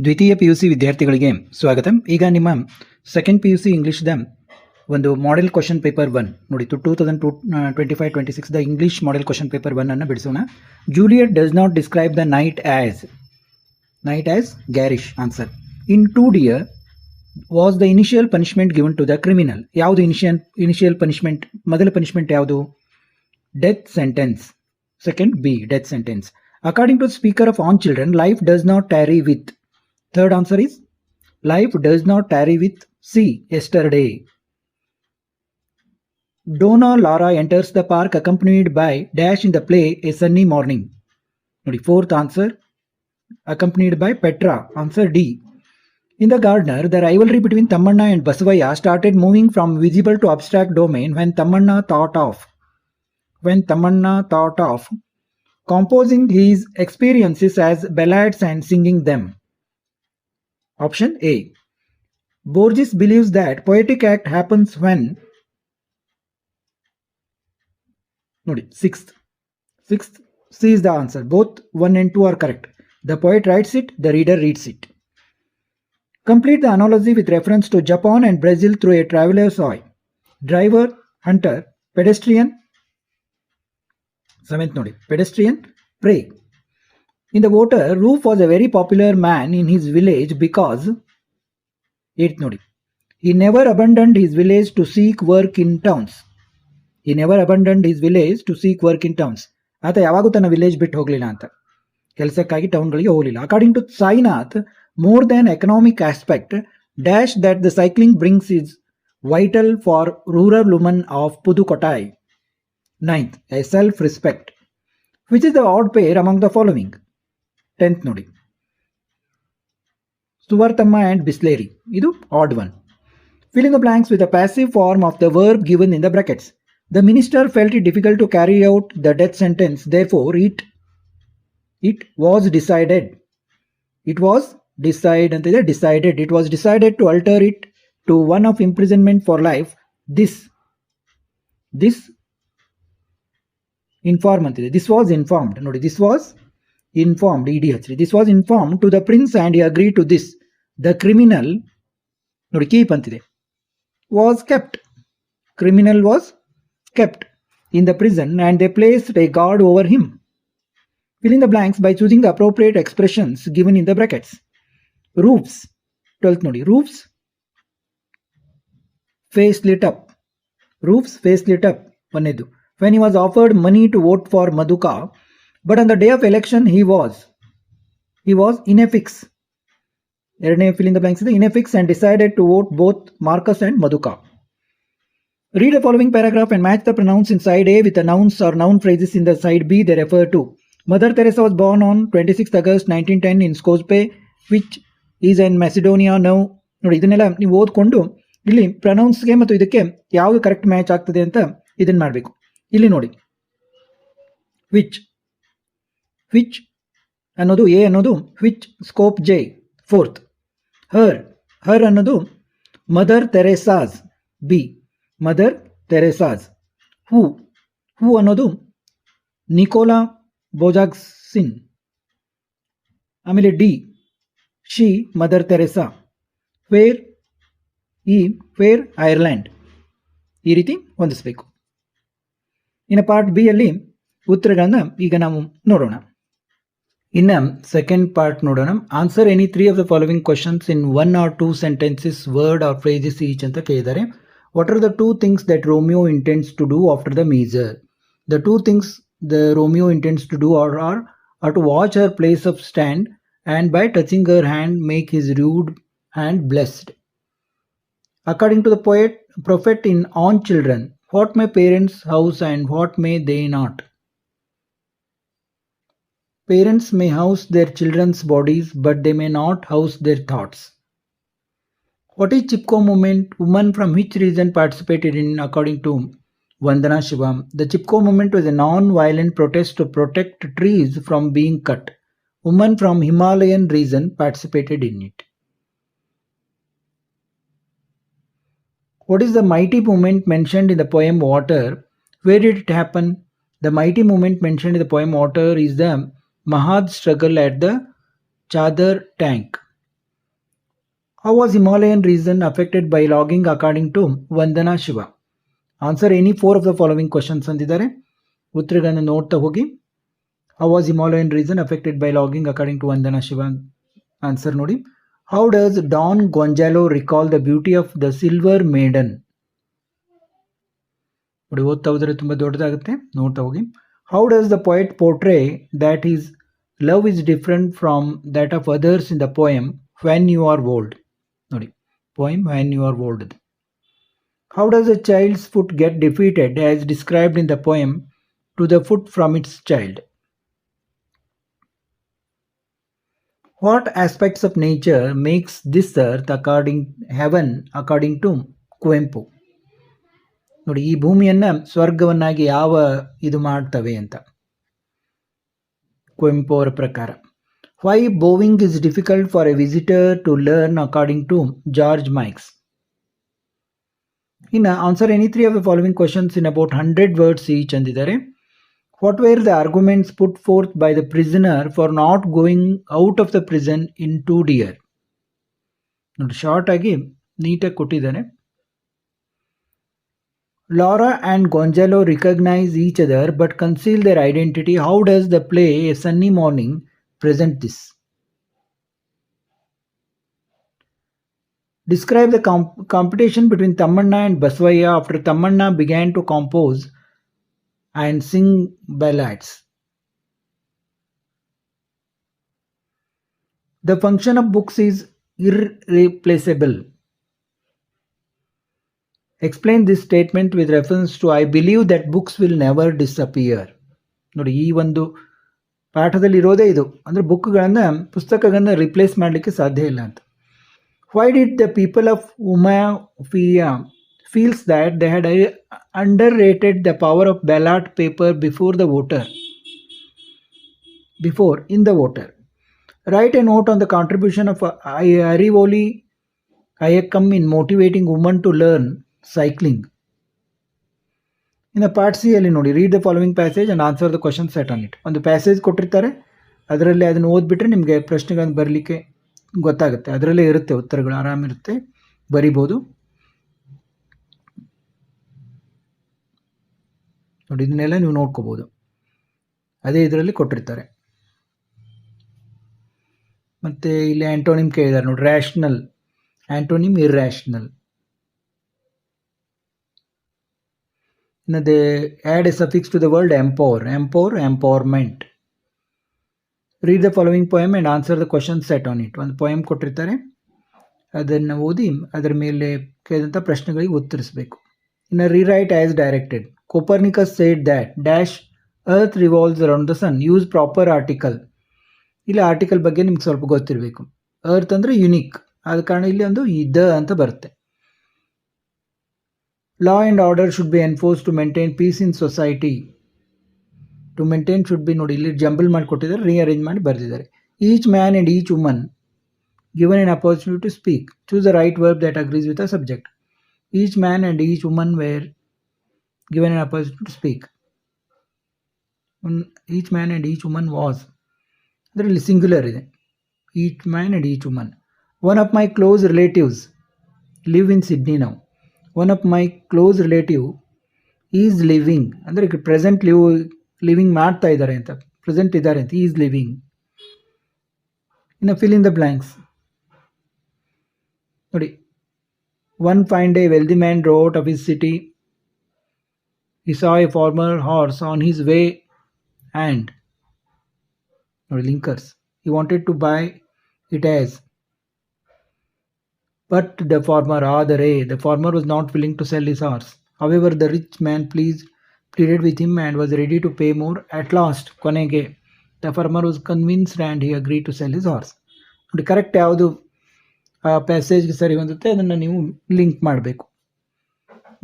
ದ್ವಿತೀಯ P U C ವಿದ್ಯಾರ್ಥಿಗಳಿಗೆ ಸ್ವಾಗತ. ಈಗ ನಿಮ್ಮ ಸೆಕೆಂಡ್ ಪಿ ಯು ಸಿ ಇಂಗ್ಲೀಷ್ದ ಒಂದು ಮಾಡೆಲ್ ಕ್ವಶನ್ ಪೇಪರ್ 1 ನೋಡಿ 2025-26 ದ ಇಂಗ್ಲೀಷ್ ಮಾಡೆಲ್ ಕ್ವಶನ್ ಪೇಪರ್ 1 ಅನ್ನು ಬಿಡಿಸೋಣ. Juliet does not describe the night as garish. Answer: in 2 dear was the initial punishment given to the criminal. ಯಾವುದು ಇನಿಷಿಯಲ್ ಪನಿಷ್ಮೆಂಟ್? ಮೊದಲ punishment ಯಾವುದು? Death sentence. Second B, death sentence. According to speaker of on children, life does not tarry with. Third answer is life does not tarry with sea yesterday. Donna Lara enters the park accompanied by dash in the play a sunny morning. Fourth answer, accompanied by Petra. Answer D. In the Gardener, the rivalry between Tamanna and Basavaya started moving from visible to abstract domain when Tamanna thought of composing his experiences as ballads and singing them. Option A. Borges believes that poetic act happens when. Sixth C is the answer. Both 1 and 2 are correct. The poet writes it, the reader reads it. Complete the analogy with reference to Japan and Brazil through a traveler's eye. Driver, hunter, pedestrian. Seventh pedestrian, prey. In the water, Roof was a very popular man in his village because. 8th he never abandoned his village to seek work in towns. ಆತ ಯಾವಾಗೂ ತನ್ನ village ಬಿಟ್ಟು ಹೋಗಲಿಲ್ಲ ಅಂತ, ಕೆಲಸಕ್ಕಾಗಿ ಟೌನ್ಗಳಿಗೆ ಹೋಗಲಿಲ್ಲ. According to Sainath, more than economic aspect dash that the cycling brings is vital for rural woman of Pudukottai. 9th A self respect. Which is the odd pair among the following? 10th Suvartamma and Bisleri. ಇದು odd one. Fill in the blanks with the passive form of the verb given in the brackets. The minister felt it difficult to carry out the death sentence, therefore it was decided. It was decided to alter it to one of imprisonment for life. This was informed. This was informed, EDH. This was informed to the prince and he agreed to this. The criminal was kept. Criminal was kept in the prison and they placed a guard over him. Fill in the blanks by choosing the appropriate expressions given in the brackets. Roofs. 12th roofs face lit up. One. When he was offered money to vote for Madhuka, but on the day of election he was ineffix. Fill in the blanks is ineffix and decided to vote both Marcus and Madhuka. Read the following paragraph and match the pronouns in side A with the nouns or noun phrases in the side B they refer to. Mother Teresa was born on 26th August 1910 in Skopje, which is in Macedonia now. ಇದನ್ನೆಲ್ಲ ನೀವು ಓದ್ಕೊಂಡು ಇಲ್ಲಿ ಪ್ರನೌನ್ಸ್ಗೆ ಮತ್ತು ಇದಕ್ಕೆ ಯಾವುದು correct match ಆಗ್ತದೆ ಅಂತ ಇದನ್ನು ಮಾಡಬೇಕು. ಇಲ್ಲಿ ನೋಡಿ, ವಿಚ್ ಅನ್ನೋದು ಎ ಅನ್ನೋದು ವಿಚ್ ಸ್ಕೋಪ್ ಜೆ. 4th ಹರ್ ಅನ್ನೋದು ಮದರ್ ತೆರೆಸಾಸ್, ಬಿ ಮದರ್ ತೆರೆಸಾಸ್. ಹೂ ಅನ್ನೋದು ನಿಕೋಲಾ ಬೋಜಾಗ್ಸಿನ್. ಆಮೇಲೆ D she mother Theresa. Fair Ireland. ಈ ರೀತಿ ಹೊಂದಿಸಬೇಕು. ಇನ್ನು ಪಾರ್ಟ್ ಬಿ ಅಲ್ಲಿ ಉತ್ತರಗಳನ್ನ ಈಗ ನಾವು ನೋಡೋಣ. ಇನ್ನು ಸೆಕೆಂಡ್ ಪಾರ್ಟ್ ನೋಡೋಣ. Answer any 3 of the following questions in 1 or 2 sentences, word or phrases each ಅಂತ ಕೇಳಿದ್ದಾರೆ. What are the 2 things that Romeo intends to do after the measure? The 2 things the Romeo intends to do are to watch her place of stand and by touching her hand make his rude hand blessed. According to the prophet in On Children, what may parents house and what may they not? Parents may house their children's bodies, but they may not house their thoughts. What is Chipko movement? Women from which region participated in? According to Vandana Shivam, the Chipko movement was a non-violent protest to protect trees from being cut. Women from Himalayan region participated in it. What is the mighty movement mentioned in the poem Water? Where did it happen? The mighty movement mentioned in the poem Water is the Mahad struggle at the Chadar tank. How was Himalayan region affected by logging according to Vandana Shiva? Answer any 4 of the following questions ಅಂದಿದ್ದಾರೆ. ಉತ್ತರಗಳನ್ನು ನೋಡ್ತಾ ಹೋಗಿ. How was Himalayan region affected by logging according to Vandana Shiva? Answer ನೋಡಿ. How does Don Gonzalo recall the beauty of the Silver Maiden? ನೋಡಿ ಓದ್ತಾ ಹೋದರೆ ತುಂಬ ದೊಡ್ಡದಾಗುತ್ತೆ, ನೋಡ್ತಾ ಹೋಗಿ. How does the poet portray that his love is different from that of others in the poem When You Are Old? ನೋಡಿ poem When You Are Old. How does a child's foot get defeated as described in the poem To the Foot from Its Child? What aspects of nature makes this earth heaven according to Kuvempu? ನೋಡಿ ಈ ಭೂಮಿಯನ್ನ ಸ್ವರ್ಗವನ್ನಾಗಿ ಯಾವ ಇದು ಮಾಡ್ತವೆ ಅಂತ ಕುವೆಂಪು ಅವರ ಪ್ರಕಾರ. Why bowing is difficult for a visitor to learn according to George Mikes? ಇನ್ನು answer any 3 of the following questions in about 100 words each ಅಂದಿದ್ದಾರೆ. What were the arguments put forth by the prisoner for not going out of the prison in 2 year? ನೋಡಿ short ಆಗಿ ನೀಟಾಗಿ ಕೊಟ್ಟಿದ್ದಾರೆ. Laura and Gonzalo recognize each other but conceal their identity. How does the play A Sunny Morning present this? Describe the competition between Tamanna and Basavaya after Tamanna began to compose and sing ballads. The function of books is irreplaceable. Explain this statement with reference to I believe that books will never disappear. ನೋಡಿ ಈ ಒಂದು ಪಾಠದಲ್ಲಿ ಇರೋದೇ ಇದು, ಅಂದರೆ ಬುಕ್ಗಳನ್ನು ಪುಸ್ತಕಗಳನ್ನು replace ಮಾಡಲಿಕ್ಕೆ ಸಾಧ್ಯ ಇಲ್ಲ ಅಂತ. Why did the people of Umafia feels that they had underrated the power of ballot paper before in the voter? Write a note on the contribution of Arivoli Ayakam in motivating women to learn cycling. ಇನ್ನು part C ಅಲ್ಲಿ ನೋಡಿ read the following passage and answer the question set on it. ಒಂದು passage ಕೊಟ್ಟಿರ್ತಾರೆ, ಅದರಲ್ಲಿ ಅದನ್ನು ಓದ್ಬಿಟ್ರೆ ನಿಮಗೆ ಪ್ರಶ್ನೆಗಳನ್ನು ಬರಲಿಕ್ಕೆ ಗೊತ್ತಾಗುತ್ತೆ. ಅದರಲ್ಲೇ ಇರುತ್ತೆ ಉತ್ತರಗಳು, ಆರಾಮಿರುತ್ತೆ, ಬರಿಬೋದು. ನೋಡಿ ಇದನ್ನೆಲ್ಲ ನೀವು ನೋಡ್ಕೋಬೋದು, ಅದೇ ಇದರಲ್ಲಿ ಕೊಟ್ಟಿರ್ತಾರೆ. ಮತ್ತು ಇಲ್ಲಿ ಆಂಟೋನಿಮ್ ಕೇಳಿದ್ದಾರೆ ನೋಡಿ, rational ಆಂಟೋನಿಮ್ irrational. they add a suffix to the word empower, empowerment. Read the following poem and answer the question set on it. ಒಂದು ಪೋಯಮ್ ಕೊಟ್ಟಿರ್ತಾರೆ, ಅದನ್ನು ಓದಿ ಅದರ ಮೇಲೆ ಕೇಳಿದಂಥ ಪ್ರಶ್ನೆಗಳಿಗೆ ಉತ್ತರಿಸಬೇಕು. ಇನ್ನು rewrite as directed. Copernicus said that dash earth revolves around the sun. Use proper article. ಇಲ್ಲಿ article ಬಗ್ಗೆ ನಿಮ್ಗೆ ಸ್ವಲ್ಪ ಗೊತ್ತಿರಬೇಕು. ಅರ್ತ್ ಅಂದರೆ ಯುನಿಕ್, ಆದ ಕಾರಣ ಇಲ್ಲಿ ಒಂದು ದ ಅಂತ ಬರುತ್ತೆ. Law and order should be enforced to maintain peace in society. To maintain should be ನೋಡಿ ಇಲ್ಲಿ ಜಂಬಲ್ ಮಾಡಿ ಕೊಟ್ಟಿದ್ದಾರೆ, ರೀಅರೇಂಜ್ ಮಾಡಿ ಬರೆದಿದ್ದಾರೆ. Each man and each woman given an opportunity to speak. Choose the right verb that agrees with the subject. Each man and each woman were given an opportunity to speak. Each man and each woman was, ಅದರಲ್ಲಿ singular ಇದೆ. Each man and each woman. One of my close relatives live in Sydney now. One of my close relative is living, ಅಂದರೆ present living ಮಾಡ್ತಾ ಇದ್ದಾರೆ ಅಂತ, present ಇದ್ದಾರೆ ಅಂತ, is living. ಇನ್ನು fill in the blanks ನೋಡಿ. One fine day wealthy man drove out of his city. He saw a former horse on his way and ನೋಡಿ linkers. He wanted to buy it as but the farmer was not willing to sell his horse. However, the rich man pleaded with him and was ready to pay more. At last, ಕೊನೆಗೆ the farmer was convinced and he agreed to sell his horse. ನೋಡಿ correct ಯಾವುದು ಪ್ಯಾಸೇಜ್ಗೆ ಸರಿ ಹೊಂದುತ್ತೆ ಅದನ್ನು ನೀವು link ಮಾಡಬೇಕು,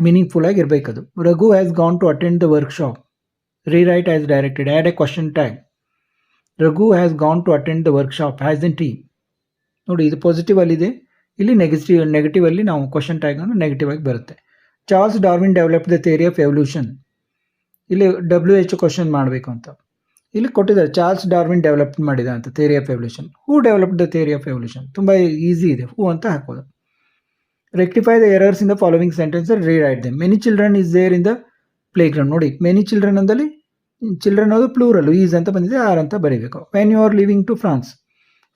meaningful ಆಗಿರಬೇಕು ಅದು. Raghu has gone to attend the workshop. Rewrite as directed. Add a question tag. Raghu has gone to attend the workshop. Hasn't he? ನೋಡಿ ಇದು ಪಾಸಿಟಿವ್ ಅಲ್ಲಿದೆ, ಇಲ್ಲಿ ನೆಗೆಟಿವ್ ಅಲ್ಲಿ ನಾವು ಕ್ವಶನ್ ಟ್ಯಾಗ್ ಅನ್ನು ನೆಗೆಟಿವ್ ಆಗಿ ಬರುತ್ತೆ. Charles Darwin developed the theory of evolution. ಇಲ್ಲಿ WHO ಕ್ವಶನ್ ಮಾಡಬೇಕು ಅಂತ. ಇಲ್ಲಿ ಕೊಟ್ಟಿದ್ದಾರೆ ಚಾರ್ಲ್ಸ್ ಡಾರ್ವಿನ್ ಡೆವಲಪ್ ಮಾಡಿದ ಅಂತ theory of evolution. Who developed the theory of evolution? ತುಂಬ ಈಸಿ ಇದೆ, ಹೂ ಅಂತ ಹಾಕೋದು. Rectify the errors in the following sentence and rewrite them. Many children is there in the playground. ನೋಡಿ, many children ಅಂದಲ್ಲಿ children ಅದು plural, is ಅಂತ ಬಂದಿದೆ, are ಅಂತ ಬರೀಬೇಕು. When you are living to France,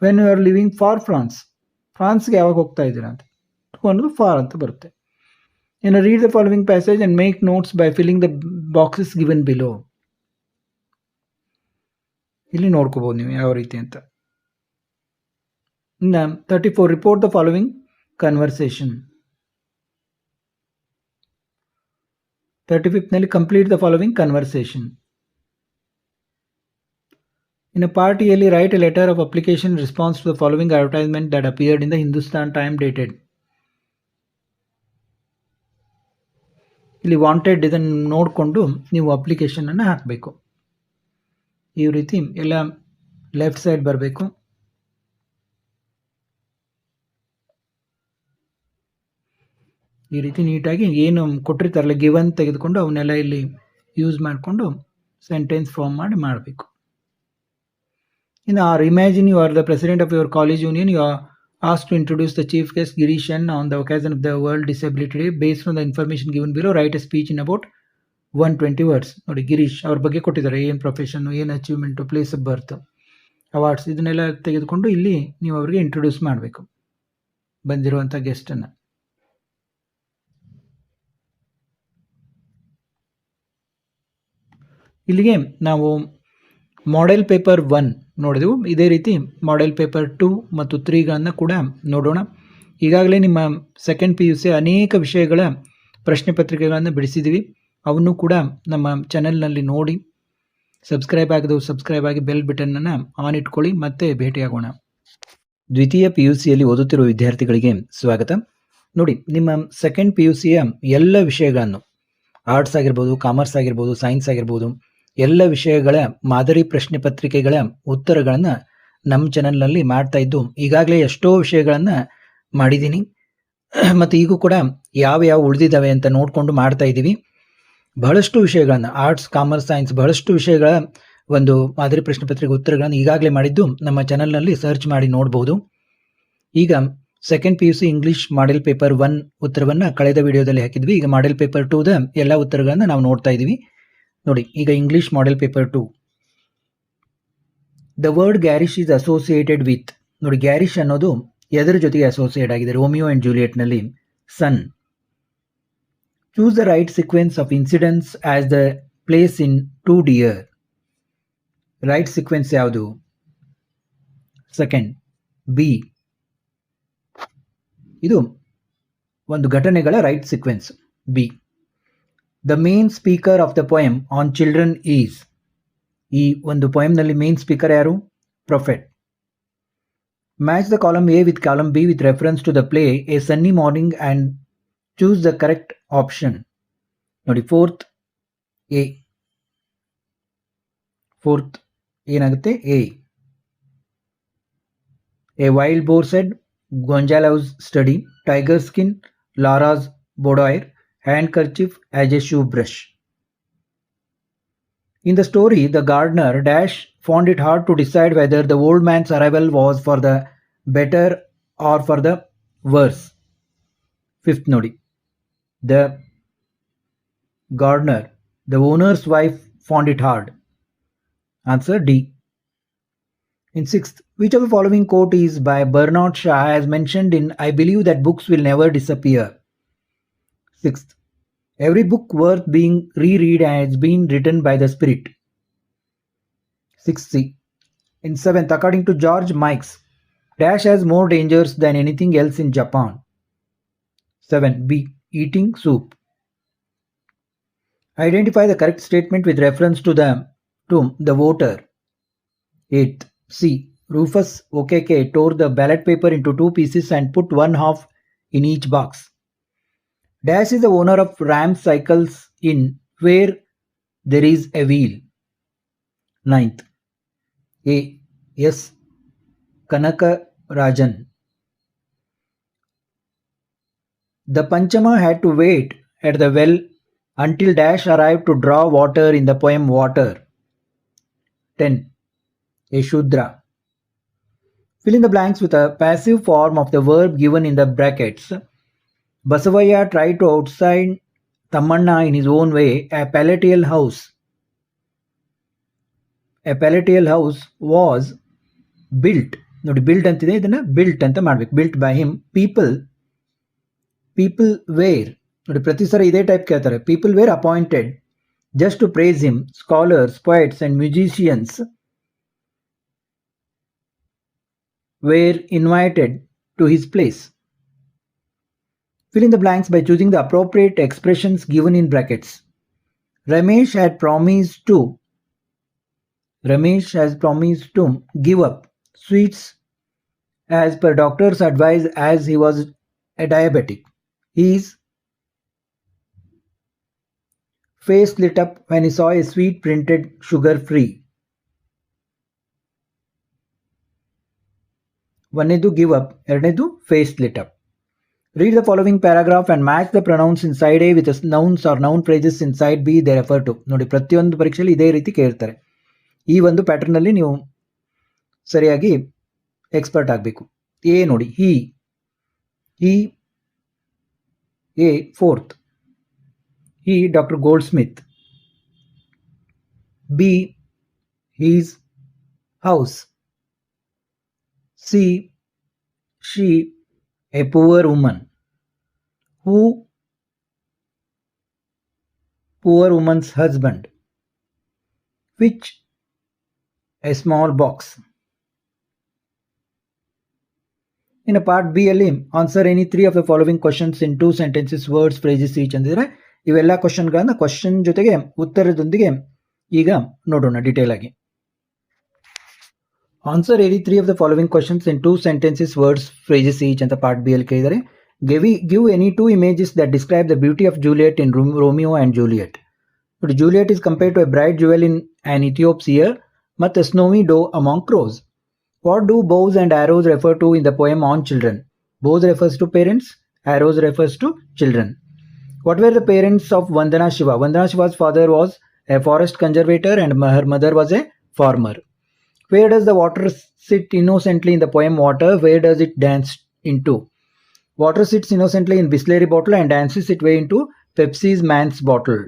when you are living for France, ಫ್ರಾನ್ಸ್ಗೆ ಯಾವಾಗ ಹೋಗ್ತಾ ಇದ್ದೀರಾ ಅಂತ, ಟು ಅನ್ನೋದು ಫಾರ್ ಅಂತ ಬರುತ್ತೆ. ಇನ್ನು read the following passage and make notes by filling the boxes given below. ಇಲ್ಲಿ ನೋಡ್ಕೋಬಹುದು ನೀವು ಯಾವ ರೀತಿ ಅಂತ. ಇನ್ನು 34 report the following conversation. 35th ನಲ್ಲಿ ಕಂಪ್ಲೀಟ್ ದ ಫಾಲೋವಿಂಗ್ ಕನ್ವರ್ಸೇಷನ್. ಇನ್ನು ಪಾರ್ಟ್ ಎ ಯಲ್ಲಿ write a letter of application response to the following advertisement that appeared in the Hindustan time dated. ಇಲ್ಲಿ ವಾಂಟೆಡ್ ಇದನ್ನು ನೋಡಿಕೊಂಡು ನೀವು ಅಪ್ಲಿಕೇಶನ್ ಅನ್ನು ಹಾಕಬೇಕು. ಈ ರೀತಿ ಎಲ್ಲ ಲೆಫ್ಟ್ ಸೈಡ್ ಬರಬೇಕು. ಈ ರೀತಿ ನೀಟಾಗಿ ಏನು ಕೊಟ್ಟಿರ್ತಾರಲ್ಲ ಗಿವನ್ ತೆಗೆದುಕೊಂಡು ಅವನ್ನೆಲ್ಲ ಇಲ್ಲಿ ಯೂಸ್ ಮಾಡಿಕೊಂಡು ಸೆಂಟೆನ್ಸ್ ಫಾರ್ಮ್ ಮಾಡಿ ಮಾಡಬೇಕು. ಇನ್ನು or imagine you are the president of your college union, you are asked to introduce the chief guest Girishan on the occasion of the World Disability Day. Based on the information given below, write a speech in about 120 words. ನೋಡಿ, ಗಿರೀಶ್ ಅವ್ರ ಬಗ್ಗೆ ಕೊಟ್ಟಿದ್ದಾರೆ, ಏನು profession, ಏನು achievement, place of birth, awards, ಇದನ್ನೆಲ್ಲ ತೆಗೆದುಕೊಂಡು ಇಲ್ಲಿ ನೀವು ಅವರಿಗೆ ಇಂಟ್ರೊಡ್ಯೂಸ್ ಮಾಡಬೇಕು ಬಂದಿರುವಂಥ ಗೆಸ್ಟನ್ನು. ಇಲ್ಲಿಗೆ ನಾವು ಮಾಡೆಲ್ ಪೇಪರ್ 1 ನೋಡಿದೆವು. ಇದೇ ರೀತಿ ಮಾಡೆಲ್ ಪೇಪರ್ 2 ಮತ್ತು 3ಗಳನ್ನು ಕೂಡ ನೋಡೋಣ. ಈಗಾಗಲೇ ನಿಮ್ಮ ಸೆಕೆಂಡ್ PUC ಅನೇಕ ವಿಷಯಗಳ ಪ್ರಶ್ನೆ ಪತ್ರಿಕೆಗಳನ್ನು ಬಿಡಿಸಿದ್ದೀವಿ. ಅವನ್ನು ಕೂಡ ನಮ್ಮ ಚಾನೆಲ್ನಲ್ಲಿ ನೋಡಿ. ಸಬ್ಸ್ಕ್ರೈಬ್ ಆಗದವು ಸಬ್ಸ್ಕ್ರೈಬ್ ಆಗಿ ಬೆಲ್ ಬಟನನ್ನು ಆನ್ ಇಟ್ಕೊಳ್ಳಿ. ಮತ್ತೆ ಭೇಟಿಯಾಗೋಣ. ದ್ವಿತೀಯ PUCಯಲ್ಲಿ ಓದುತ್ತಿರುವ ವಿದ್ಯಾರ್ಥಿಗಳಿಗೆ ಸ್ವಾಗತ. ನೋಡಿ, ನಿಮ್ಮ ಸೆಕೆಂಡ್ PUCಯ ಎಲ್ಲ ವಿಷಯಗಳನ್ನು, ಆರ್ಟ್ಸ್ ಆಗಿರ್ಬೋದು, ಕಾಮರ್ಸ್ ಆಗಿರ್ಬೋದು, ಸೈನ್ಸ್ ಆಗಿರ್ಬೋದು, ಎಲ್ಲ ವಿಷಯಗಳ ಮಾದರಿ ಪ್ರಶ್ನೆ ಪತ್ರಿಕೆಗಳ ಉತ್ತರಗಳನ್ನು ನಮ್ಮ ಚಾನಲ್ನಲ್ಲಿ ಮಾಡ್ತಾ ಇದ್ದು ಈಗಾಗಲೇ ಎಷ್ಟೋ ವಿಷಯಗಳನ್ನು ಮಾಡಿದ್ದೀನಿ. ಮತ್ತು ಈಗೂ ಕೂಡ ಯಾವ ಉಳಿದಿದ್ದಾವೆ ಅಂತ ನೋಡಿಕೊಂಡು ಮಾಡ್ತಾ ಇದ್ದೀವಿ. ಬಹಳಷ್ಟು ವಿಷಯಗಳನ್ನು, ಆರ್ಟ್ಸ್, ಕಾಮರ್ಸ್, ಸೈನ್ಸ್, ಬಹಳಷ್ಟು ವಿಷಯಗಳ ಒಂದು ಮಾದರಿ ಪ್ರಶ್ನೆ ಪತ್ರಿಕೆ ಉತ್ತರಗಳನ್ನು ಈಗಾಗಲೇ ಮಾಡಿದ್ದು ನಮ್ಮ ಚಾನಲ್ನಲ್ಲಿ ಸರ್ಚ್ ಮಾಡಿ ನೋಡ್ಬೋದು. ಈಗ second PUC English model paper 1 ಉತ್ತರವನ್ನು ಕಳೆದ ವಿಡಿಯೋದಲ್ಲಿ ಹಾಕಿದ್ವಿ. ಈಗ ಮಾಡೆಲ್ ಪೇಪರ್ 2ದ ಎಲ್ಲ ಉತ್ತರಗಳನ್ನು ನಾವು ನೋಡ್ತಾ ಇದ್ದೀವಿ. ನೋಡಿ, ಈಗ English model paper 2. The word garish is associated with. ನೋಡಿ, ಗ್ಯಾರಿಶ್ ಅನ್ನೋದು ಎದರ ಜೊತೆಗೆ ಅಸೋಸಿಯೇಟ್ ಆಗಿದೆ? ರೋಮಿಯೋ ಆ್ಯಂಡ್ ಜೂಲಿಯೆಟ್ನಲ್ಲಿ sun. Choose the right sequence of incidents as the place in to dear. Right sequence ಯಾವುದು? Second B. ಇದು ಒಂದು ಘಟನೆಗಳ right sequence B. The main speaker of the poem on children is. ಈ ಒಂದು ಪೊಯಮ್ನಲ್ಲಿ main speaker ಯಾರು? Prophet. Match the column A with column B with reference to the play a sunny morning and choose the correct option. ನೋಡಿ, fourth A. Fourth ಏನಾಗುತ್ತೆ? A. A wild boar said, Gonzalo's study, tiger skin, Laura's boudoir, handkerchief as a shoe brush. In the story, the gardener dash found it hard to decide whether the old man's arrival was for the better or for the worse. Fifth nodi. The gardener, the owner's wife, found it hard. Answer D. In sixth, which of the following quote is by Bernard Shaw as mentioned in I believe that books will never disappear? Sixth, every book worth being reread has been written by the spirit. 6C. In seventh, according to George Mikes, dash has more dangers than anything else in Japan. 7B. Eating soup. Identify the correct statement with reference to the voter. 8th. C. Rufus OKK tore the ballot paper into 2 pieces and put one half in each box. Dash is the owner of Ram Cycles in where there is a wheel. 9th. A. S. Kanaka Rajan. The Panchama had to wait at the well until Dash arrived to draw water in the poem Water. 10. A Shudra. Fill in the blanks with a passive form of the verb given in the brackets. Basavaya tried to outside Tamanna in his own way. A palatial house. A palatial house was built. ನೋಡಿ built ಅಂತಿದೆ, ಇದನ್ನ built ಅಂತ ಮಾಡ್ಬೇಕು. built by him. People were, ನೋಡಿ ಪ್ರತಿ ಸಲ ಇದೇ type ಕೇಳ್ತಾರೆ. People were appointed just to praise him. Scholars, poets and musicians were invited to his place. Fill in the blanks by choosing the appropriate expressions given in brackets. Ramesh has promised to give up sweets as per doctor's advice as he was a diabetic. His face lit up when he saw a sweet printed sugar-free. ಒಂದನೇದು give up, ಎರಡನೇದು face lit up. Read the following paragraph and match the pronouns in side A with the nouns or noun phrases in side B they refer to. ನೋಡಿ ಪ್ರತಿಯೊಂದು ಪರೀಕ್ಷೆಯಲ್ಲಿ ಇದೇ ರೀತಿ ಕೇಳ್ತಾರೆ. ಈ ಒಂದು ಪ್ಯಾಟರ್ನ್ ಅಲ್ಲಿ ನೀವು ಸರಿಯಾಗಿ ಎಕ್ಸ್ಪರ್ಟ್ ಆಗಬೇಕು. ಎ ನೋಡಿ, he A fourth. He Dr. Goldsmith. B his house. C she a poor woman. Who poor woman's husband. Which a small box. In a part B ಅಲ್ಲಿ answer any 3 of the following questions in 2 sentences, words, phrases each ಅಂದಿದ್ರೆ ಇವೆಲ್ಲ ಕ್ವಶನ್ಗಳನ್ನ question ಜೊತೆಗೆ ಉತ್ತರದೊಂದಿಗೆ ಈಗ ನೋಡೋಣ detail ಆಗಿ. Answer any 3 of the following questions in 2 sentences, words, phrases each ಅಂತ part B ಅಲ್ಲಿ ಕೇಳಿದರೆ. Give any 2 images that describe the beauty of Juliet in Romeo and Juliet. Juliet is compared to a bright jewel in an Ethiope's ear, but a snowy doe among crows. What do bows and arrows refer to in the poem On Children? Bows refers to parents, arrows refers to children. What were the parents of Vandana Shiva? Vandana Shiva's father was a forest conservator and her mother was a farmer. Where does the water sit innocently in the poem Water? Where does it dance into? Water sits innocently in Bisleri bottle and dances its way into Pepsi's man's bottle.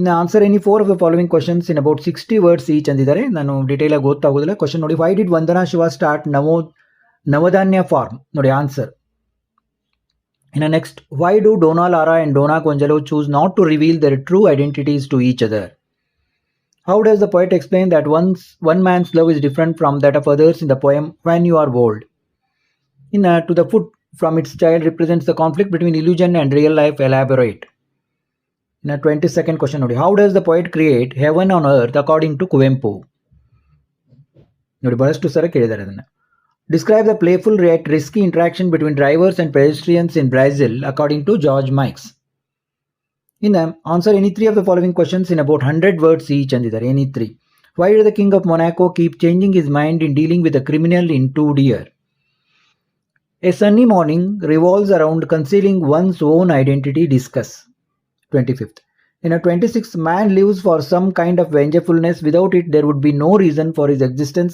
Now answer any 4 of the following questions in about 60 words each ಅಂದಿದ್ದಾರೆ. ನಾನು detail ಆಗಿ ಓದ್ತಾ ಹೋಗೋದಿಲ್ಲ. Question ನೋಡಿ, why did Vandana Shiva start Navadanya farm? ನೋಡಿ answer. ಇನ್ನು next, why do Donna Lara and Donna Gonzalo choose not to reveal their true identities to each other? How does the poet explain that one man's love is different from that of others in the poem When You Are Bold? To the foot from its child represents the conflict between illusion and real life. Elaborate. In a 22nd question, how does the poet create heaven on earth according to Kuvempu? Describe the playful yet risky interaction between drivers and pedestrians in Brazil according to George Mikes. Answer any 3 of the following questions in about 100 words each. Any 3. Why did the King of Monaco keep changing his mind in dealing with a criminal in 2 Deer? A sunny morning revolves around concealing one's own identity. Discuss. 25th. In a 26th, man lives for some kind of vengefulness. Without it, there would be no reason for his existence.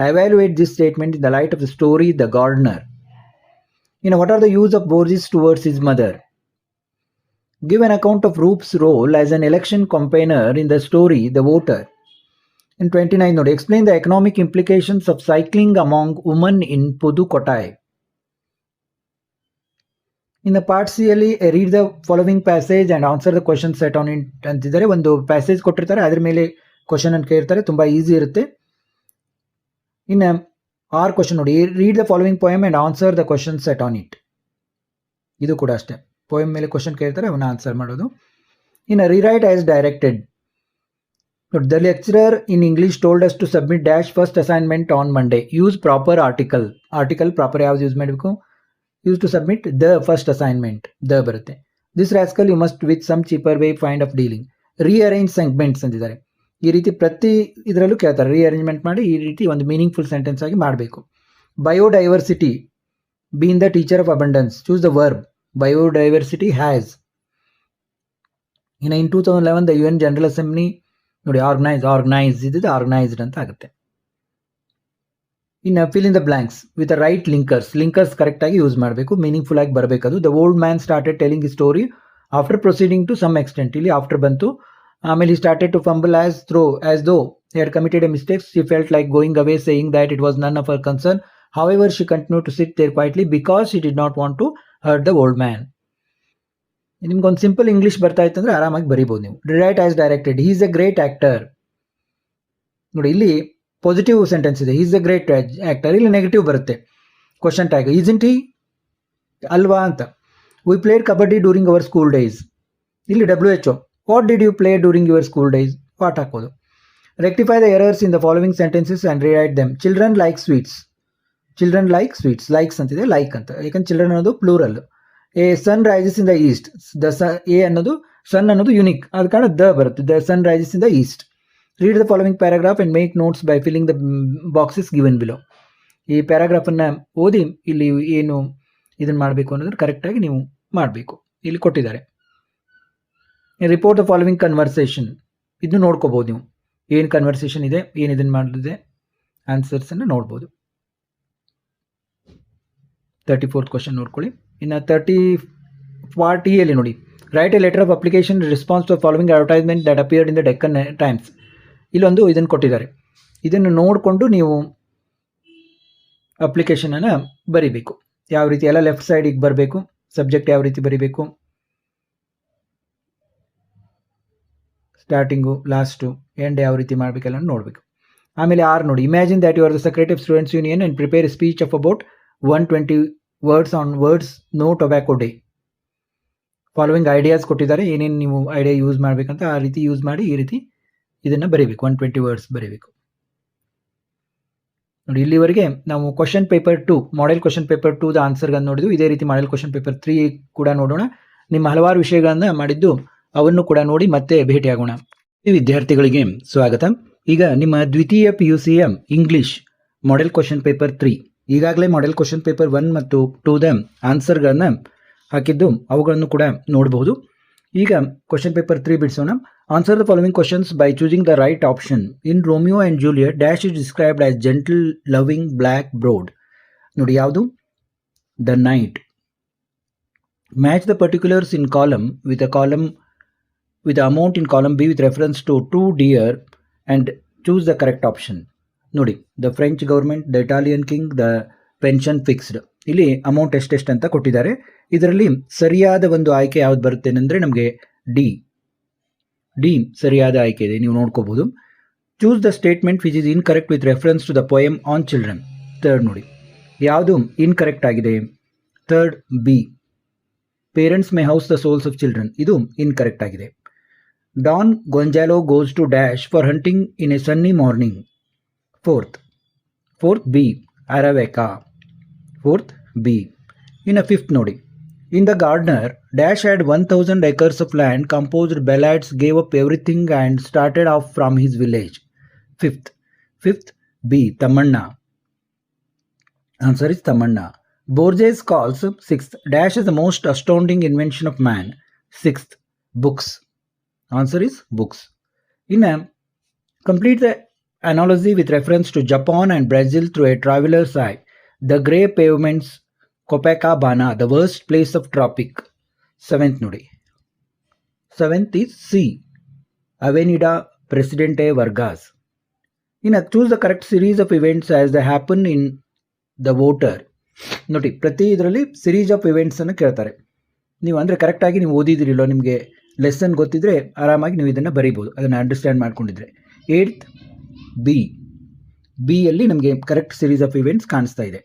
Evaluate this statement in the light of the story The Gardener. What are the views of Borges towards his mother? Give an account of Roop's role as an election campaigner in the story The Voter. In 29, explain the economic implications of cycling among women in Pudukottai. In the part C ಅಲ್ಲಿ read the following passage and answer the question set on it ಅಂತಿದ್ದಾರೆ. ಒಂದು passage ಕೊಟ್ಟಿರ್ತಾರೆ, ಅದ್ರ ಮೇಲೆ question ಅಂತ ಕೇಳ್ತಾರೆ. ತುಂಬಾ easy ಇರುತ್ತೆ. ಇನ್ನು ಆರ್ ಕ್ವಶನ್ ನೋಡಿ, read the following poem and answer the question set on it. ಇದು ಕೂಡ ಅಷ್ಟೇ, ಪೋಯಮ್ ಮೇಲೆ ಕ್ವಶನ್ ಕೇಳ್ತಾರೆ, ಅವನ್ನ ಆನ್ಸರ್ ಮಾಡೋದು. ಇನ್ನು rewrite as directed. The lecturer in English told us to submit dash first assignment on Monday. Use proper article. Article proper ಯಾವ್ದು use ಮಾಡಬೇಕು? Use to submit the first assignment. The ಬರುತ್ತೆ. This rascal you must with some cheaper way find of dealing. Rearrange segments ಅಂತಿದ್ದಾರೆ. ಈ ರೀತಿ ಪ್ರತಿ ಇದರಲ್ಲೂ ಕೇಳ್ತಾರೆ. Rearrangement ಮಾಡಿ ಈ ರೀತಿ ಒಂದು ಮೀನಿಂಗ್ಫುಲ್ ಸೆಂಟೆನ್ಸ್ ಆಗಿ ಮಾಡಬೇಕು. Biodiversity. Being the teacher of abundance. Choose the verb. Biodiversity has. In 2011, the UN General Assembly ನೋಡಿ, ಆರ್ಗನೈಸ್ ಇದ್ದಿದ್ದು ಆರ್ಗನೈಸ್ಡ್ ಅಂತ ಆಗುತ್ತೆ. ಇನ್ನು fill in the blanks with right linkers ಕರೆಕ್ಟಾಗಿ ಯೂಸ್ ಮಾಡಬೇಕು, ಮೀನಿಂಗ್ಫುಲ್ ಆಗಿ ಬರಬೇಕದು. The old man started telling ಈ story after proceeding to some extent. ಇಲ್ಲಿ ಆಫ್ಟರ್ ಬಂತು. ಆಮೇಲೆ he started to fumble as though he had committed a mistake. She felt like going away, saying that it was none of her concern. However, she continued to sit there quietly because she did not want to hurt the old man. ನಿಮ್ಗೊಂದು simple English ಬರ್ತಾ ಇತ್ತು ಅಂದ್ರೆ ಆರಾಮಾಗಿ ಬರೀಬಹುದು ನೀವು. Write as directed, he is a great actor. ನೋಡಿ, ಇಲ್ಲಿ positive sentence ಇದೆ, he is a great actor. ಇಲ್ಲಿ ನೆಗೆಟಿವ್ ಬರುತ್ತೆ, ಕ್ವಶನ್ ಟ್ಯಾಗ್. ಈಸಂಟ್ ಹಿ, ಅಲ್ವಾ ಅಂತ. We played kabaddi during our school days. ಇಲ್ಲಿ WHO, what did you play during your school days, what ಹಾಕೋದು. Rectify the errors in the following sentences and rewrite them. Children like sweets, likes ಅಂತಿದೆ, like ಅಂತ, ಯಾಕಂದ್ರೆ children ಅನ್ನೋದು plural. A sun rises in the east, a ಅನ್ನೋದು sun ಅನ್ನೋದು unique, ಅದ ಕಾರಣ the ಬರುತ್ತೆ. The sun rises in the east. Read the following paragraph and make notes by filling the boxes given below. ಈ ಪ್ಯಾರಾಗ್ರಾಫನ್ನು ಓದಿ ಇಲ್ಲಿ ಏನು ಇದನ್ನು ಮಾಡಬೇಕು ಅನ್ನೋದನ್ನು ಕರೆಕ್ಟಾಗಿ ನೀವು ಮಾಡಬೇಕು. ಇಲ್ಲಿ ಕೊಟ್ಟಿದ್ದಾರೆ. ರಿಪೋರ್ಟ್ ದ ಫಾಲೋವಿಂಗ್ ಕನ್ವರ್ಸೇಷನ್, ಇದನ್ನು ನೋಡ್ಕೋಬಹುದು ನೀವು, ಏನು ಕನ್ವರ್ಸೇಷನ್ ಇದೆ, ಏನು ಇದನ್ನು ಮಾಡಿದೆ, ಆನ್ಸರ್ಸನ್ನು ನೋಡ್ಬೋದು. 34th ಕ್ವಶನ್ ನೋಡ್ಕೊಳ್ಳಿ. ಇನ್ನು 30 ಅಲ್ಲಿ ನೋಡಿ, write a letter of application response to following advertisement that appeared in the Deccan times. ಇಲ್ಲೊಂದು ಇದನ್ನು ಕೊಟ್ಟಿದ್ದಾರೆ, ಇದನ್ನು ನೋಡಿಕೊಂಡು ನೀವು ಅಪ್ಲಿಕೇಶನನ್ನು ಬರಿಬೇಕು. ಯಾವ ರೀತಿ ಎಲ್ಲ ಲೆಫ್ಟ್ ಸೈಡಿಗೆ ಬರಬೇಕು, ಸಬ್ಜೆಕ್ಟ್ ಯಾವ ರೀತಿ ಬರಿಬೇಕು, ಸ್ಟಾರ್ಟಿಂಗು ಲಾಸ್ಟು ಎಂಡ್ ಯಾವ ರೀತಿ ಮಾಡಬೇಕೆಲ್ಲ ನೋಡಬೇಕು. ಆಮೇಲೆ ನೋಡಿ, imagine that you are the secretary of students union and prepare a speech of about 120 words on words no tobacco day. Following ideas ಕೊಟ್ಟಿದ್ದಾರೆ, ಏನೇನು ನೀವು ಐಡಿಯಾ ಯೂಸ್ ಮಾಡಬೇಕಂತ ಆ ರೀತಿ ಯೂಸ್ ಮಾಡಿ ಈ ರೀತಿ ಇದನ್ನು ಬರೀಬೇಕು. 120 ವರ್ಡ್ಸ್ ಬರೀಬೇಕು. ನೋಡಿ, ಇಲ್ಲಿವರೆಗೆ ನಾವು question paper 2, model question paper 2 the ಆನ್ಸರ್ಗಳನ್ನು ನೋಡಿದ್ವಿ. ಇದೇ ರೀತಿ ಮಾಡೆಲ್ ಕ್ವಶನ್ ಪೇಪರ್ 3 ಕೂಡ ನೋಡೋಣ. ನಿಮ್ಮ ಹಲವಾರು ವಿಷಯಗಳನ್ನು ಮಾಡಿದ್ದು ಅವನ್ನು ಕೂಡ ನೋಡಿ ಮತ್ತೆ ಭೇಟಿಯಾಗೋಣ. ಈ ವಿದ್ಯಾರ್ಥಿಗಳಿಗೆ ಸ್ವಾಗತ. ಈಗ ನಿಮ್ಮ ದ್ವಿತೀಯ PUCಯ ಇಂಗ್ಲಿಷ್ ಮಾಡೆಲ್ ಕ್ವಶನ್ ಪೇಪರ್ 3, ಈಗಾಗಲೇ ಮಾಡೆಲ್ ಕ್ವಶನ್ ಪೇಪರ್ 1 ಮತ್ತು 2 ದ ಆನ್ಸರ್ಗಳನ್ನು ಹಾಕಿದ್ದು ಅವುಗಳನ್ನು ಕೂಡ ನೋಡಬಹುದು. ಈಗ ಕ್ವಶನ್ ಪೇಪರ್ 3 ಬಿಡಿಸೋಣ. Answer the following questions by choosing the right option. In Romeo and Juliet dash is described as gentle loving black browed. ನೋಡಿ, ಯಾವುದು? The night. Match the particulars in column with the amount in column B with reference to 2 deer and choose the correct option. ನೋಡಿ, the French government, the Italian king, the pension fixed. ಇಲ್ಲಿ amount ಎಷ್ಟೆಷ್ಟು ಅಂತ ಕೊಟ್ಟಿದ್ದಾರೆ. ಇದರಲ್ಲಿ ಸರಿಯಾದ ಒಂದು ಆಯ್ಕೆ ಯಾವ್ದು ಬರುತ್ತೆ ಅಂದರೆ ನಮಗೆ ಡಿ ಸರಿಯಾದ ಆಯ್ಕೆ ಇದೆ, ನೀವು ನೋಡ್ಕೋಬಹುದು. Choose the statement which is incorrect with reference to the poem on children. Third ನೋಡಿ, ಯಾವುದು ಇನ್ಕರೆಕ್ಟ್ ಆಗಿದೆ? Third B, parents may house the souls of children, ಇದು ಇನ್ಕರೆಕ್ಟ್ ಆಗಿದೆ. Don Gonzalo goes to dash for hunting in a sunny morning. Fourth B, Araveca. Fourth B. In a fifth ನೋಡಿ, in the gardener dash had 1000 acres of land composed. Bellides gave up everything and started off from his village. Fifth B, Tamanna. Answer is Tamanna. Borges calls sixth dash is the most astounding invention of man. Sixth, books. Answer is books. Complete the analogy with reference to Japan and Brazil through a traveler's eye. The grey pavements, Copacabana, the worst place of tropic. Seventh ನೋಡಿ, seventh is C, Avenida Presidente Vargas. Choose the correct series of events as they happen in the water. ನೋಡಿ, ಪ್ರತಿ ಇದರಲ್ಲಿ series of events ಅನ್ನು ಕೇಳ್ತಾರೆ. ನೀವು ಅಂದರೆ ಕರೆಕ್ಟಾಗಿ ನೀವು ಓದಿದಿರಿಲ್ಲೋ, ನಿಮಗೆ ಲೆಸನ್ ಗೊತ್ತಿದ್ರೆ ಆರಾಮಾಗಿ ನೀವು ಇದನ್ನು ಬರೀಬೋದು, ಅದನ್ನು ಅಂಡರ್ಸ್ಟ್ಯಾಂಡ್ ಮಾಡ್ಕೊಂಡಿದ್ರೆ. 8th ಬಿ ಅಲ್ಲಿ ನಮಗೆ ಕರೆಕ್ಟ್ ಸಿರೀಸ್ ಆಫ್ ಇವೆಂಟ್ಸ್ ಕಾಣಿಸ್ತಾ ಇದೆ.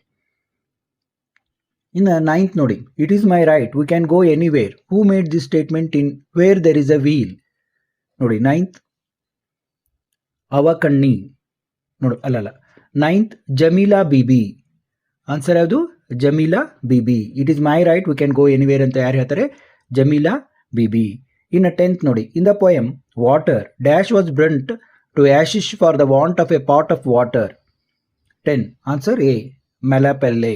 ಇನ್ನು 9th ನೋಡಿ, it is my right we can go anywhere. Who made this statement in where there is a wheel. ನೋಡಿ, 9th ಅವಕಣ್ಣಿ. ನೋಡು, ಅಲ್ಲಲ್ಲ, 9th ಜಮೀಲಾ ಬಿಬಿ. ಆನ್ಸರ್ ಯಾವುದು? Jamila Bibi. It is my right we can go anywhere ಅಂತ ಯಾರು ಹೇಳ್ತಾರೆ? ಜಮೀಲಾ ಬಿಬಿ. ಇನ್ನು 10th ನೋಡಿ, in the poem water dash was brought to Ashish for the want of a pot of water. 10. Answer A, ಮೆಲಾಪೆಲ್ಲೆ.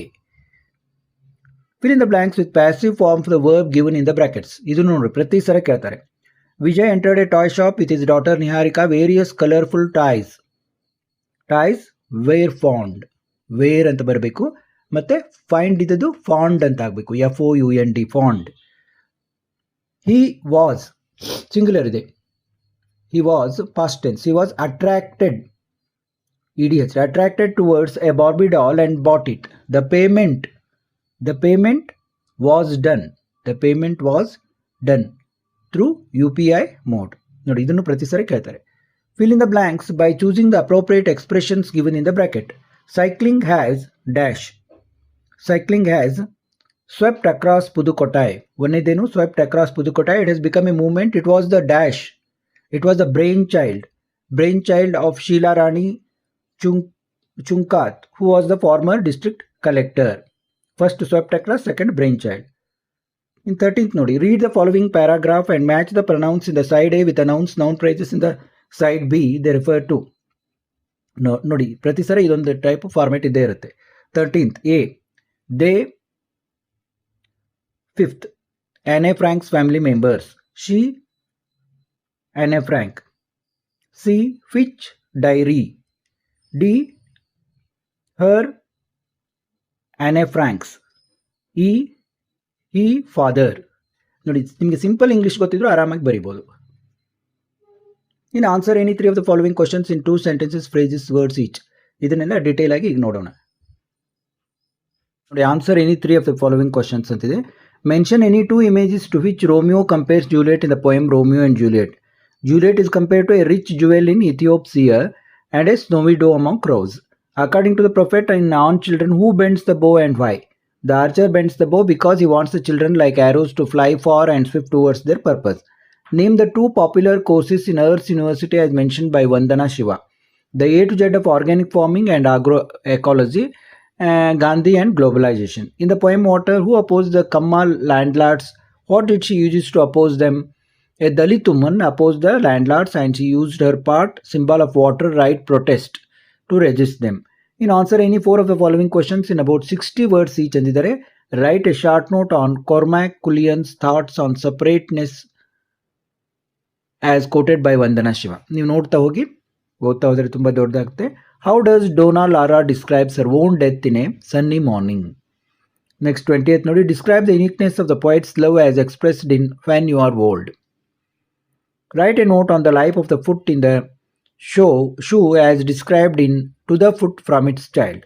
Fill in the blanks with passive form of the verb given in the brackets. ಇದು ನೋಡಿ, ಪ್ರತಿ ಸಲ ಕೇಳ್ತಾರೆ. Vijay entered a toy shop with his daughter Niharika. Various colorful toys were found. Where ಅಂತ ಬರಬೇಕು, ಮತ್ತೆ find ಇದ್ದದ್ದು ಫಾಂಡ್ ಅಂತ ಆಗಬೇಕು. FOUND fond. He was singular ಇದೆ. He was past tense. He was attracted. Idiots. Attracted towards a Barbie doll and bought it. The payment was done. The payment was done through UPI mode. ನೋಡಿ, ಇದನ್ನು ಪ್ರತಿ ಸಾರಿ ಕೇಳ್ತಾರೆ. Fill in the blanks by choosing the appropriate expressions given in the bracket. Cycling has dash. Cycling has swept across Pudukottai. ಒಂದೇನು swept across Pudukottai. It has become a movement. It was the dash. It was the brainchild of Sheila Rani Chunkat, who was the former district collector. First swept across, second brainchild. In 13th nodi, read the following paragraph and match the pronouns in the side A with the nouns, noun phrases in the side B they refer to. ನೋಡಿ, ಪ್ರತಿ ಸರಿ ಇದೊಂದು type format ಇದ್ದೇ ಇರುತ್ತೆ. 13th A, they 5th Anne Frank's family members. She Anne Frank. C, Fitch diary. D, her Anne Franks. E, he father. ನೋಡಿ, ನಿಮಗೆ simple English ಗೊತ್ತಿದ್ರು ಆರಾಮಾಗಿ ಬರೀಬೋದು. ಇನ್ನು answer any 3 of the following questions in 2 sentences, phrases, words each. ಇದನ್ನೆಲ್ಲ detail ಆಗಿ ಈಗ ನೋಡೋಣ. ನೋಡಿ, answer any 3 of the following questions ಅಂತಿದೆ. Mention any 2 images to which Romeo compares Juliet in the poem Romeo and Juliet. Juliet is compared to a rich jewel in Ethiopia and a snowy doe among crows. According to the prophet in On Children, who bends the bow and why? The archer bends the bow because he wants the children like arrows to fly far and swift towards their purpose. Name the 2 popular courses in Earth's University as mentioned by Vandana Shiva. The A to Z of organic farming and agroecology, Gandhi and globalization. In the poem Water, who opposed the Kammal landlords? What did she use to oppose them? A Dalit woman opposed the landlords and she used her part, symbol of water right protest, to resist them. In answer any 4 of the following questions in about 60 words each ಅಂದಿದ್ದಾರೆ. Write a short note on Cormac Cullian's thoughts on separateness as quoted by Vandana Shiva. ನೀವು ನೋಡ್ತಾ ಹೋಗಿ, ಓದ್ತಾ ಹೋದರೆ ತುಂಬ ದೊಡ್ಡದಾಗುತ್ತೆ. How does Donna Lara describes her own death in a sunny morning? Next 20th ನೋಡಿ, describe the uniqueness of the poet's love as expressed in When You Are Old. Write a note on the life of the foot in the shoe as described in To the Foot from its Child.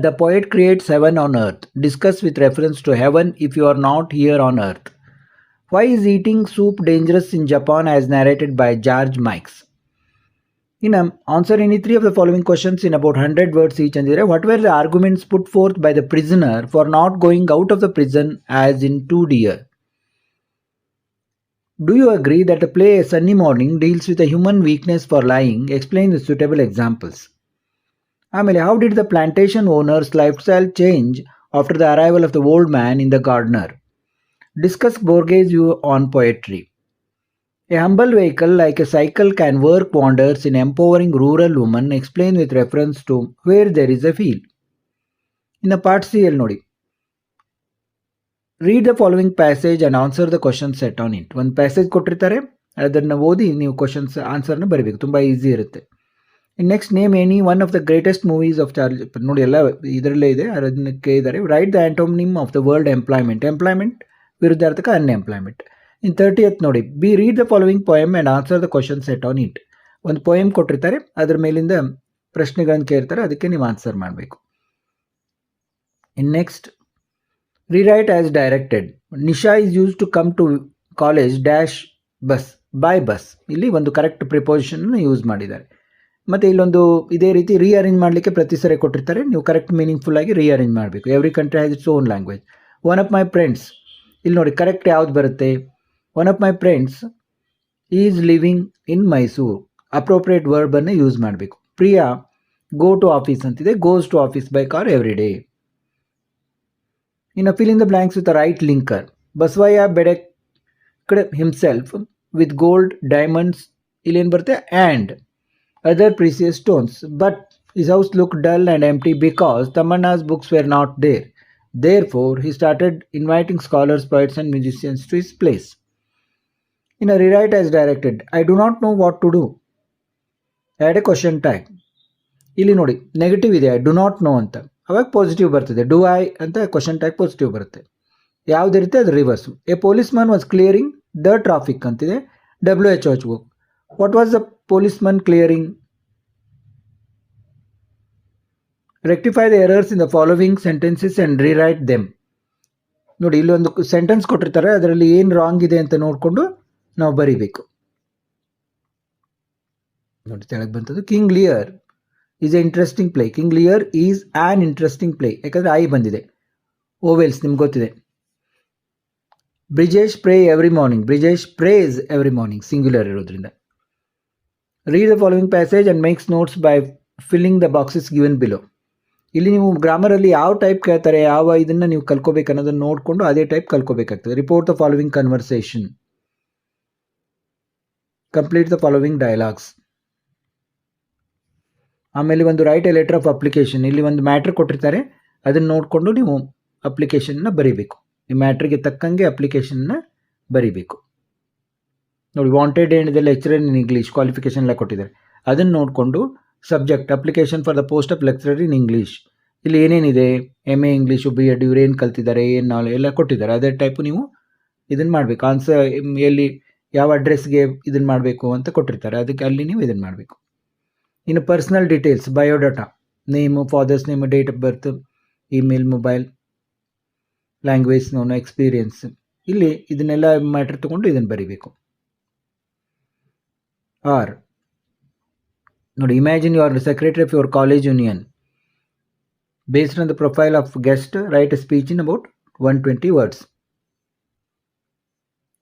The poet creates heaven on earth. Discuss with reference to heaven if you are not here on earth. Why is eating soup dangerous in Japan as narrated by George Mikes? Answer any 3 of the following questions in about 100 words each. What were the arguments put forth by the prisoner for not going out of the prison as in 2 Deer? Do you agree that the play A Sunny Morning deals with a human weakness for lying? Explain the suitable examples. How did the plantation owner's lifestyle change after the arrival of the old man in The Gardener? Discuss Borges' view on poetry. A humble vehicle like a cycle can work wonders in empowering rural women. Explain with reference to Where There Is a Field. In the part C, ನೋಡಿ, read the following passage and answer the questions set on it. ಒಂದು passage ಕೊಟ್ಟಿರ್ತಾರೆ, ಅದನ್ನು ಓದಿ ನೀವು questions ಆನ್ಸರ್ನ ಬರೀಬೇಕು. ತುಂಬ easy ಇರುತ್ತೆ. Next name any 1 of the greatest movies of Charles. ನೋಡಿ, ಎಲ್ಲ ಇದರಲ್ಲೇ ಇದೆ, ಅದನ್ನು ಕೇಳಿದ್ದಾರೆ. Write the antonym of the word employment. Employment ವಿರುದ್ಧಾರ್ಥಕ ಅನ್ಎಂಪ್ಲಾಯ್ಮೆಂಟ್. ಇನ್ 30th ನೋಡಿ, read the following poem and answer the question set on it. ಒಂದು poem ಕೊಟ್ಟಿರ್ತಾರೆ, ಅದ್ರ ಮೇಲಿಂದ ಪ್ರಶ್ನೆಗಳನ್ನು ಕೇಳ್ತಾರೆ, ಅದಕ್ಕೆ ನೀವು ಆನ್ಸರ್ ಮಾಡಬೇಕು. In next, rewrite as directed. Nisha is used to come to college dash bus by bus. ಇಲ್ಲಿ ಒಂದು ಕರೆಕ್ಟ್ ಪ್ರಿಪೋಸಿಷನ್ ಯೂಸ್ ಮಾಡಿದ್ದಾರೆ. ಮತ್ತು ಇಲ್ಲೊಂದು ಇದೇ ರೀತಿ ರೀಅರೇಂಜ್ ಮಾಡಲಿಕ್ಕೆ ಪ್ರತಿ ಸರಿ ಕೊಟ್ಟಿರ್ತಾರೆ, ನೀವು ಕರೆಕ್ಟ್ ಮೀನಿಂಗ್ಫುಲ್ ಆಗಿ ರೀಅರೇಂಜ್ ಮಾಡಬೇಕು. Every country has its own language. One of my friends, ಇಲ್ಲಿ ನೋಡಿ ಕರೆಕ್ಟ್ ಯಾವ್ದು ಬರುತ್ತೆ. One of my friends is living in Mysuru. Appropriate ವರ್ಬನ್ನು ಯೂಸ್ ಮಾಡಬೇಕು. ಪ್ರಿಯಾ ಗೋ ಟು ಆಫೀಸ್ ಅಂತಿದೆ, goes to office by car every day. Fill in the blanks with the right linker. Basvaya bedecked himself with gold, diamonds, and other precious stones. But his house looked dull and empty because Tamanna's books were not there. Therefore, he started inviting scholars, poets and musicians to his place. ಇನ್ನು rewrite as directed. I do not know what to do. Add a question tag. ಇಲ್ಲಿ ನೋಡಿ negative ಇದೆ, I do not no ಅಂತ, ಅವಾಗ positive ಬರ್ತದೆ. Do I ಅಂತ question tag positive ಬರುತ್ತೆ. ಯಾವುದಿರುತ್ತೆ ಅದು rivers. A police man was clearing the traffic ಅಂತಿದೆ, WHO ಹಚ್ಬೇಕು. What was the police man clearing? Rectify the errors in the following sentences and rewrite them. ನೋಡಿ ಇಲ್ಲೊಂದು sentence ಕೊಟ್ಟಿರ್ತಾರೆ, ಅದರಲ್ಲಿ ಏನು ರಾಂಗ್ ಇದೆ ಅಂತ ನೋಡಿಕೊಂಡು ನಾವು ಬರೀಬೇಕು. ನೋಡಿ ತೆಳಗೆ ಬಂತದ್ದು. King Lear is a interesting play. King Lear is an interesting play, ಯಾಕಂದರೆ ಐ ಬಂದಿದೆ. ಓವೆಲ್ಸ್ ನಿಮ್ಗೆ ಗೊತ್ತಿದೆ. Brijesh pray every morning. Brijesh prays every morning, singular ಇರೋದ್ರಿಂದ. Read the following passage and makes notes by filling the boxes given below. ಇಲ್ಲಿ ನೀವು ಗ್ರಾಮರಲ್ಲಿ ಯಾವ type ಕೇಳ್ತಾರೆ, ಯಾವ ಇದನ್ನು ನೀವು ಕಲ್ಕೋಬೇಕು ಅನ್ನೋದನ್ನು ನೋಡಿಕೊಂಡು ಅದೇ ಟೈಪ್ ಕಲ್ಕೋಬೇಕಾಗ್ತದೆ. Report the following conversation. Complete the following dialogues. ಆಮೇಲೆ ಒಂದು write a letter of application. ಇಲ್ಲಿ ಒಂದು ಮ್ಯಾಟ್ರ್ ಕೊಟ್ಟಿರ್ತಾರೆ, ಅದನ್ನು ನೋಡಿಕೊಂಡು ನೀವು ಅಪ್ಲಿಕೇಶನ್ನ ಬರೀಬೇಕು. ಈ ಮ್ಯಾಟ್ರಿಗೆ ತಕ್ಕಂಗೆ ಅಪ್ಲಿಕೇಶನ್ನ ಬರೀಬೇಕು. ನೋಡಿ ವಾಂಟೆಡ್ ಏನಿದೆ ಲೆಕ್ಚರರ್ ಇನ್ ಇಂಗ್ಲೀಷ್, ಕ್ವಾಲಿಫಿಕೇಷನ್ ಎಲ್ಲ ಕೊಟ್ಟಿದ್ದಾರೆ, ಅದನ್ನು ನೋಡಿಕೊಂಡು subject application for the post of lecturer in English. ಇಲ್ಲಿ ಏನೇನಿದೆ, MA ಇಂಗ್ಲೀಷು, BEd, ಇವ್ರು ಏನು ಕಲ್ತಿದ್ದಾರೆ, ಏನು ನಾಳೆ ಎಲ್ಲ ಕೊಟ್ಟಿದ್ದಾರೆ, ಅದೇ ಟೈಪು ನೀವು ಇದನ್ನು ಮಾಡಬೇಕು. ಆನ್ಸರ್ ಎಲ್ಲಿ ಯಾವ ಅಡ್ರೆಸ್ಗೆ ಇದನ್ನು ಮಾಡಬೇಕು ಅಂತ ಕೊಟ್ಟಿರ್ತಾರೆ, ಅದಕ್ಕೆ ಅಲ್ಲಿ ನೀವು ಇದನ್ನು ಮಾಡಬೇಕು. ಇನ್ನು personal details, biodata, name, father's name, date of birth, email, mobile, language known, experience, ಇಲ್ಲಿ ಇದನ್ನೆಲ್ಲ ಮ್ಯಾಟ್ರ್ ತೊಗೊಂಡು ಇದನ್ನು ಬರೀಬೇಕು. ಆರ್ ನೋಡಿ, imagine you are the secretary of your college union. Based on the profile of guest write a speech in about 120 words.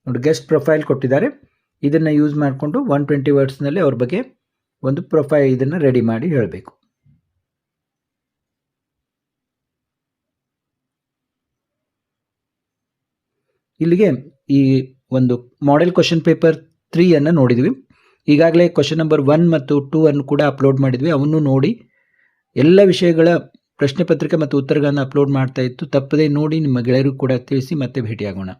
ನೋಡಿ guest profile ಕೊಟ್ಟಿದ್ದಾರೆ, ಇದನ್ನು use ಮಾಡಿಕೊಂಡು 120 ವರ್ಡ್ಸ್ನಲ್ಲಿ ಅವ್ರ ಬಗ್ಗೆ ಒಂದು ಪ್ರೊಫೈಲ್ ಇದನ್ನು ರೆಡಿ ಮಾಡಿ ಹೇಳಬೇಕು. ಇಲ್ಲಿಗೆ ಈ ಒಂದು ಮಾಡೆಲ್ ಕ್ವಶನ್ ಪೇಪರ್ 3 ಅನ್ನು ನೋಡಿದ್ವಿ. ಈಗಾಗಲೇ ಕ್ವಶನ್ ನಂಬರ್ 1 ಮತ್ತು 2 ಅನ್ನು ಕೂಡ ಅಪ್ಲೋಡ್ ಮಾಡಿದ್ವಿ. ಅವನ್ನು ನೋಡಿ ಎಲ್ಲ ವಿಷಯಗಳ ಪ್ರಶ್ನೆ ಪತ್ರಿಕೆ ಮತ್ತು ಉತ್ತರಗಳನ್ನು ಅಪ್ಲೋಡ್ ಮಾಡ್ತಾ ಇತ್ತು. ತಪ್ಪದೇ ನೋಡಿ ನಿಮ್ಮ ಗೆಳೆಯರು ಕೂಡ ತಿಳಿಸಿ. ಮತ್ತೆ ಭೇಟಿಯಾಗೋಣ.